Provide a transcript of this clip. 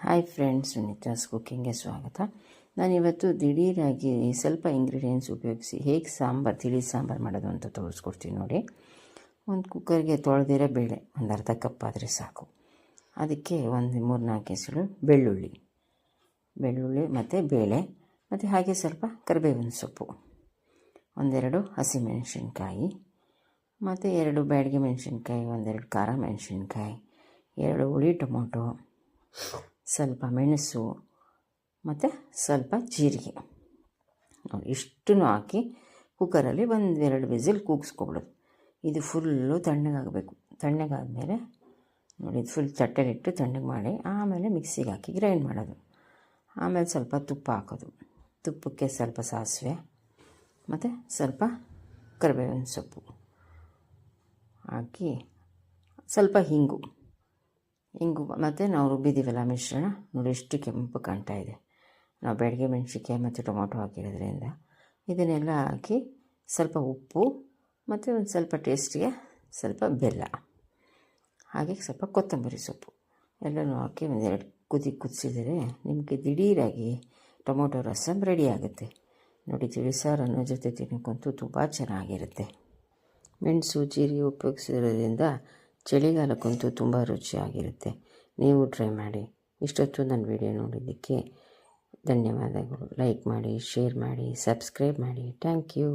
Hi friends, Sunitha's ಕುಕ್ಕಿಂಗ್ಗೆ ಸ್ವಾಗತ. ನಾನಿವತ್ತು ದಿಢೀರಾಗಿ ಸ್ವಲ್ಪ ಇಂಗ್ರೀಡಿಯೆಂಟ್ಸ್ ಉಪಯೋಗಿಸಿ ಹೇಗೆ ತಿಳಿ ಸಾಂಬಾರು ಮಾಡೋದು ಅಂತ ತೋರಿಸ್ಕೊಡ್ತೀನಿ ನೋಡಿ. ಒಂದು ಕುಕ್ಕರ್ಗೆ ತೊಳೆದಿರೋ ಬೇಳೆ ಒಂದು ಅರ್ಧ ಕಪ್ ಆದರೆ ಸಾಕು. ಅದಕ್ಕೆ ಒಂದು 3-4 ಎಸಳು ಬೆಳ್ಳುಳ್ಳಿ ಮತ್ತು ಬೇಳೆ ಮತ್ತು ಹಾಗೆ ಸ್ವಲ್ಪ ಕರಿಬೇವಿನ ಸೊಪ್ಪು, 1-2 ಹಸಿಮೆಣಸಿನ್ಕಾಯಿ ಮತ್ತು 2 ಬ್ಯಾಡಗಿ ಮೆಣಸಿನ್ಕಾಯಿ, 1-2 ಖಾರ ಮೆಣಸಿನ್ಕಾಯಿ, 2 ಹುಳಿ ಟೊಮೊಟೊ, ಸ್ವಲ್ಪ ಮೆಣಸು ಮತ್ತು ಸ್ವಲ್ಪ ಜೀರಿಗೆ ನೋಡಿ. ಇಷ್ಟನ್ನು ಹಾಕಿ ಕುಕ್ಕರಲ್ಲಿ 1-2 ವಿಸಿಲ್ ಕೂಗಿಸ್ಕೊಬಿಡೋದು. ಇದು ಫುಲ್ಲು ತಣ್ಣಗಾಗಬೇಕು. ತಣ್ಣಗಾದಮೇಲೆ ನೋಡಿ, ಇದು ಫುಲ್ ತಟ್ಟೆಲಿಟ್ಟು ತಣ್ಣಗೆ ಮಾಡಿ ಆಮೇಲೆ ಮಿಕ್ಸಿಗೆ ಹಾಕಿ ಗ್ರೈಂಡ್ ಮಾಡೋದು. ಆಮೇಲೆ ಸ್ವಲ್ಪ ತುಪ್ಪ ಹಾಕೋದು. ತುಪ್ಪಕ್ಕೆ ಸ್ವಲ್ಪ ಸಾಸಿವೆ ಮತ್ತು ಸ್ವಲ್ಪ ಕರಿಬೇವಿನ ಸೊಪ್ಪು ಹಾಕಿ ಸ್ವಲ್ಪ ಹಿಂಗು ಮತ್ತು ನಾವು ರುಬ್ಬಿದ್ದೀವಲ್ಲ ಮಿಶ್ರಣ ನೋಡಿ, ಎಷ್ಟು ಕೆಂಪು ಕಾಣ್ತಾ ಇದೆ. ನಾವು ಬ್ಯಾಡಗಿ ಮೆಣಸಿನ್ಕಾಯಿ ಮತ್ತು ಟೊಮೊಟೊ ಹಾಕಿರೋದ್ರಿಂದ ಇದನ್ನೆಲ್ಲ ಹಾಕಿ ಸ್ವಲ್ಪ ಉಪ್ಪು ಮತ್ತು ಒಂದು ಸ್ವಲ್ಪ ಟೇಸ್ಟಿಗೆ ಸ್ವಲ್ಪ ಬೆಲ್ಲ, ಹಾಗೆ ಸ್ವಲ್ಪ ಕೊತ್ತಂಬರಿ ಸೊಪ್ಪು ಎಲ್ಲನೂ ಹಾಕಿ 1-2 ಕುದಿಸಿದರೆ ನಿಮಗೆ ದಿಢೀರಾಗಿ ಟೊಮೊಟೊ ರಸಮ್ ರೆಡಿ ಆಗುತ್ತೆ ನೋಡಿ. ತಿಳಿಸಾರು ಅನ್ನೋ ಜೊತೆ ತಿನ್ನೋಕ್ಕಂತೂ ತುಂಬ ಚೆನ್ನಾಗಿರುತ್ತೆ. ಮೆಣಸು ಜೀರಿಗೆ ಉಪಯೋಗಿಸಿರೋದ್ರಿಂದ ಚಳಿಗಾಲಕ್ಕಂತೂ ತುಂಬ ರುಚಿಯಾಗಿರುತ್ತೆ. ನೀವು ಟ್ರೈ ಮಾಡಿ. ಇಷ್ಟೊತ್ತು ನನ್ನ ವಿಡಿಯೋ ನೋಡಿದ್ದಕ್ಕೆ ಧನ್ಯವಾದಗಳು. ಲೈಕ್ ಮಾಡಿ, ಶೇರ್ ಮಾಡಿ, ಸಬ್ಸ್ಕ್ರೈಬ್ ಮಾಡಿ. Thank you.